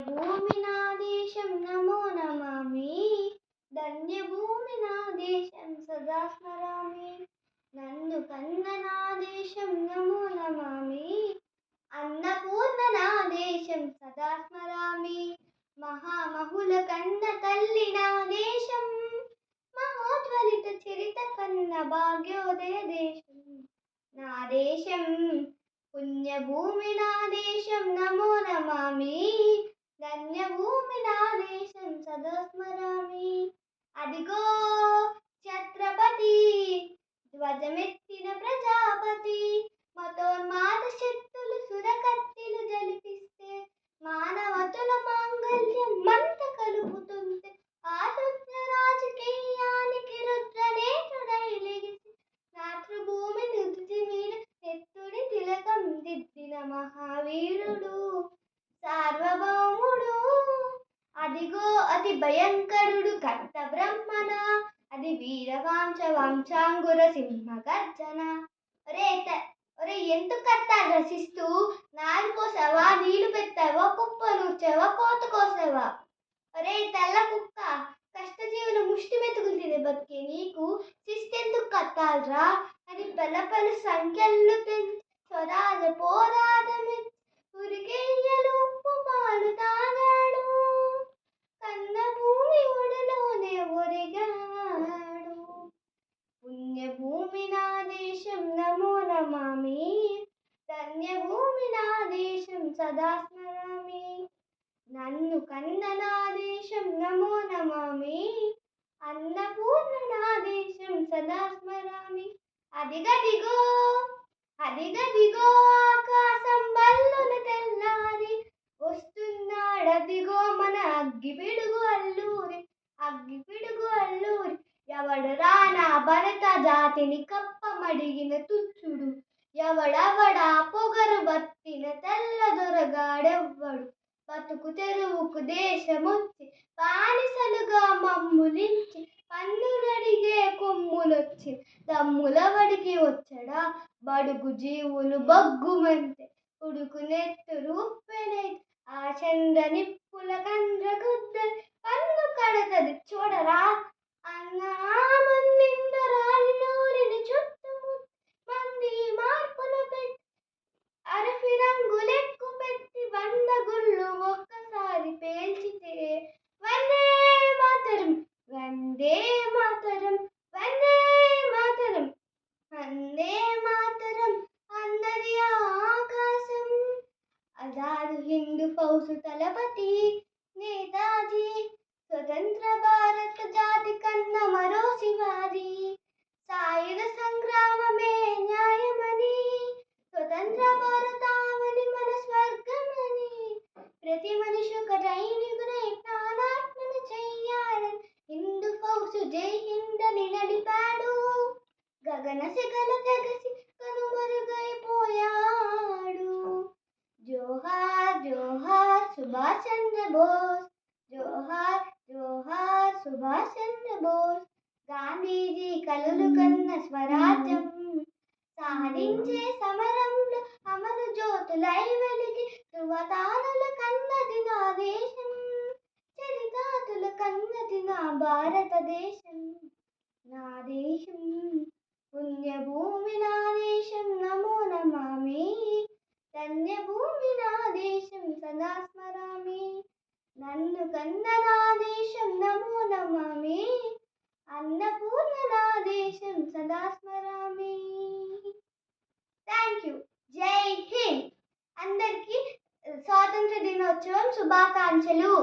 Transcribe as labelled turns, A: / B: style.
A: భూమి నా దేశం నమో నమామి, ధన్యభూమి నా దేశం సదా స్మరామి. నన్ను కన్న నా దేశం నమో నమామి, అన్నపూర్ణ నా దేశం సదా స్మరామి. మహామహుల కన్న తల్లి నా దేశం, మహోజ్వలిత చరిత కన్న భాగ్యోదయ దేశం నా దేశం. పుణ్యభూమి నా దేశం నమో నమామి, ధన్యభూమి నా దేశం సదా స్మరామి. అదిగో ఛత్రపతి, ధ్వజమెత్తిన ప్రజాపతి, మతోన్మాద శక్తులు సురకత్తిలు జలిపిస్తే, మానవతుల మాంగళ్యం మంట కలుపుతుంటే, ఆసృత్య రాజకీయానికి రుద్రనేత్రుడై లెగిసి, మాతృభూమి నుదుటి మీద నెత్తుడి తిలకం దిద్దిన మహావీరుడు సార్వభౌముడు. అదిగో అతి భయంకరుడు కర్త బ్రహ్మణ, అది వీరవాంశ వంశాంగుర సింహ గర్జన. ఒరే ఎందుకు కర్త రసిస్తూ నారు పోసావా, నీళ్లు పెట్టావా, కుప్ప నూర్చావా, కోత కోసావా? ఒరే తెల్ల కుక్క, కష్టజీవుల ముష్టి మెతుకులు తినే బతికే నీకు శిస్తెందుకు కట్టాలరా అని పెళ్ళ సంఖ్యలు స్వరాజ పోరాటమి ఉరికెయ్యలు ఉప్పు పాలు తాగాడు, కన్న భూమి ఒడిలోనే ఒరిగాడు. పుణ్యభూమి నా దేశం నమో నమామి, ధన్యభూమి నా దేశం సదా స్మరామి. నన్ను కన్న నా దేశం నమో నమామి, అన్నపూర్ణ నా దేశం సదా స్మరామి. అదిగదిగో ఆకాశం బల్లున తెల్లారి వస్తున్నాడదిగో మన అగ్గిపిడుగు అల్లూరి. ఎవడురా నా భరత జాతిని కప్పమడిగిన తుచ్చుడు, ఎవడవడా పొగరు బత్తిన తెల్ల దొరగాడెవ్వడు, బతుకు తెరువుకు దేశమొచ్చి బానిసలుగా మమ్ములించి పన్నులడిగే కొమ్ములొచ్చి దమ్ములవడికి వచ్చడా, బడుగు జీవులు బొగ్గుమంటే ఉడుకు నెత్తురు ఉప్పెనై, ఆ చంద్ర నిప్పుల కండ్ర గుద్దలి పన్ను కడతది చూడరా. అన్నా మందిండరాని నూరిని చుట్టుముట్టి మంది మార్పుల పెట్టి అరఫి రంగులెక్కు పెట్టి 100 గుళ్ళు ఒక్కసారి పేల్చితే, వందే మాతరం వందే మాతరం వందే మాతరం వందే మాతరం అన్నది ఆకాశం. ఆజాద్ హింద్ ఫౌజ్ తలపతి నేతాజీ, స్వతంత్ర భారత జాతి కన్న మరో శివాజీ, సాయుధ సంగ్రామమే న్యాయమని, స్వతంత్ర భారతావని మన స్వర్గమని, ప్రతి మనిషి ఒక సైనికుడై ప్రాణార్పణ చెయ్యాలని హిందూ ఫౌజ్ జై హింద్ అని నడిపాడు. గగన శిఖల తెగసి కనుమరుగైపోయాడు. జోహార్ జోహార్ సుభాష్ చంద్ర బోస్, జోహార్ జోహార్ సుభాష్ చంద్ర బోస్. గాంధీజీ కలలు కన్న స్వరాజ్యం సాధించే సమరంలో అమలు జ్యోతులై వెలిగి, ధృవతారల కన్నది నా దేశం, చరితాతుల కన్నది నా భారతదేశం నా దేశం. పుణ్యభూమి నా దేశం నమో నమామి, ధన్యభూమి నా దేశం సదా స్మరామి. నన్ను కన్న నా దేశం నమో నమామి, అన్నపూర్ణ నా దేశం సదా స్మరామి. Thank you. జై హింద్. అందరికీ స్వాతంత్ర దినోత్సవం శుభాకాంక్షలు.